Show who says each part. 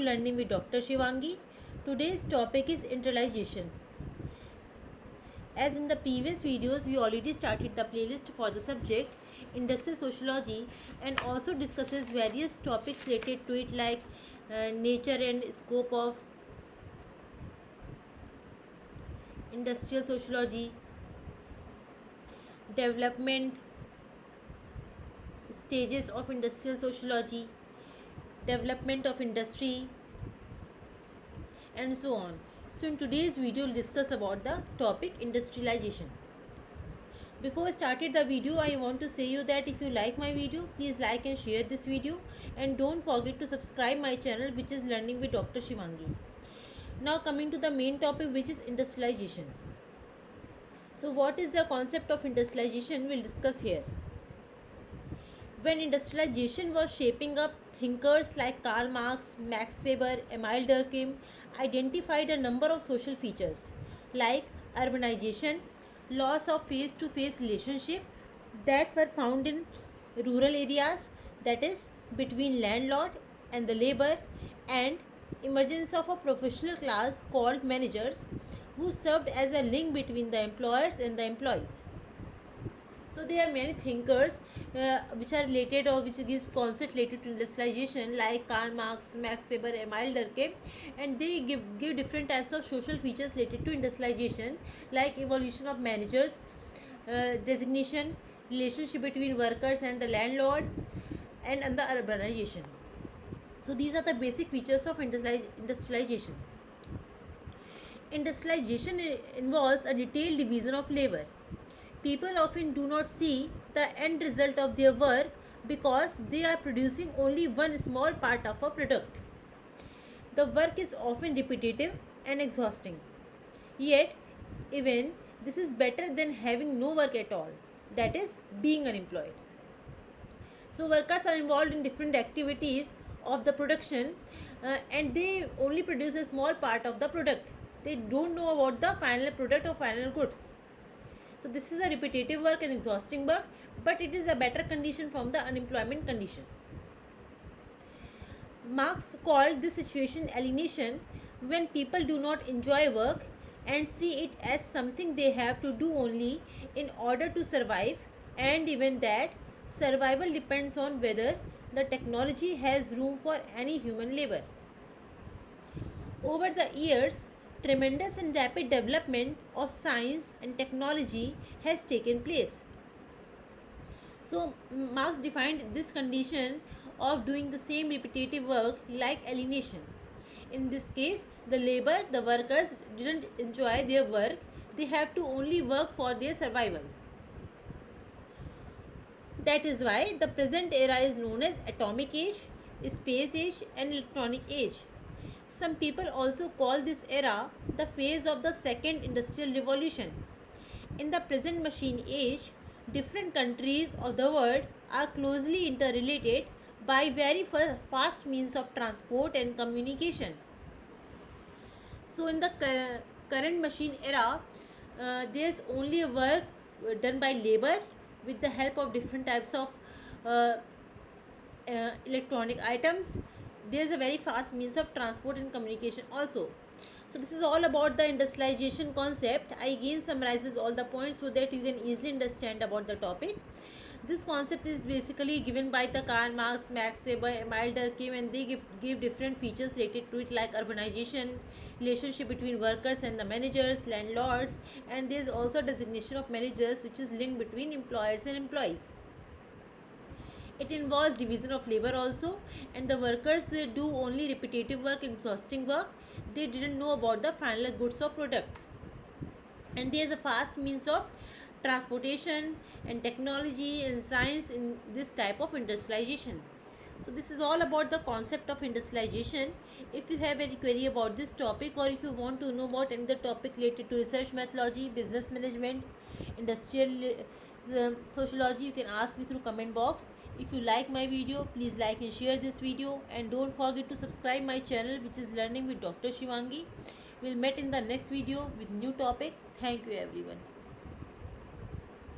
Speaker 1: Learning with Dr. Shivangi. Today's topic is internalization. As in the previous videos, we already started the playlist for the subject industrial sociology and also discusses various topics related to it like nature and scope of industrial sociology, development stages of industrial sociology, development of industry, and so on. So in today's video we'll discuss about the topic industrialization. Before I started the video, I want to say you that if you like my video, please like and share this video, and don't forget to subscribe my channel, which is Learning with Dr. Shivangi. Now coming to the main topic, which is industrialization. So what is the concept of industrialization? We'll discuss here. When industrialization was shaping up, thinkers like Karl Marx, Max Weber, Emile Durkheim identified a number of social features like urbanization, loss of face-to-face relationship that were found in rural areas, that is between landlord and the labor, and emergence of a professional class called managers who served as a link between the employers and the employees. So there are many thinkers which are related or which gives concept related to industrialization like Karl Marx, Max Weber, Emile Durkheim, and they give different types of social features related to industrialization like evolution of managers, designation, relationship between workers and the landlord, and the urbanization. So these are the basic features of industrialization. Industrialization involves a detailed division of labor. People often do not see the end result of their work because they are producing only one small part of a product. The work is often repetitive and exhausting. Yet, even this is better than having no work at all, that is, being unemployed. So, workers are involved in different activities of the production and they only produce a small part of the product. They don't know about the final product or final goods. So this is a repetitive work and exhausting work, but it is a better condition from the unemployment condition. Marx called this situation alienation, when people do not enjoy work and see it as something they have to do only in order to survive, and even that survival depends on whether the technology has room for any human labor. Over the years, tremendous and rapid development of science and technology has taken place. So Marx defined this condition of doing the same repetitive work like alienation. In this case, the workers didn't enjoy their work, they have to only work for their survival. That is why the present era is known as atomic age, space age, and electronic age. Some people also call this era the phase of the second industrial revolution. In the present machine age, different countries of the world are closely interrelated by very fast means of transport and communication. So in the current machine era, there is only a work done by labor with the help of different types of electronic items. There is a very fast means of transport and communication also. So this is all about the industrialization concept. I again summarizes all the points so that you can easily understand about the topic. This concept is basically given by the Karl Marx, Max Weber, Emile Durkheim, and they give different features related to it like urbanization, relationship between workers and the managers, landlords, and there is also designation of managers which is linked between employers and employees. It involves division of labor also, and the workers do only repetitive work, exhausting work. They didn't know about the final goods or product. And there is a fast means of transportation and technology and science in this type of industrialization. So this is all about the concept of industrialization. If you have any query about this topic, or if you want to know about any other topic related to research methodology, business management, industrial sociology, you can ask me through comment box. If you like my video, please like and share this video, and don't forget to subscribe my channel, which is Learning with Dr. Shivangi. We'll meet in the next video with new topic. Thank you everyone.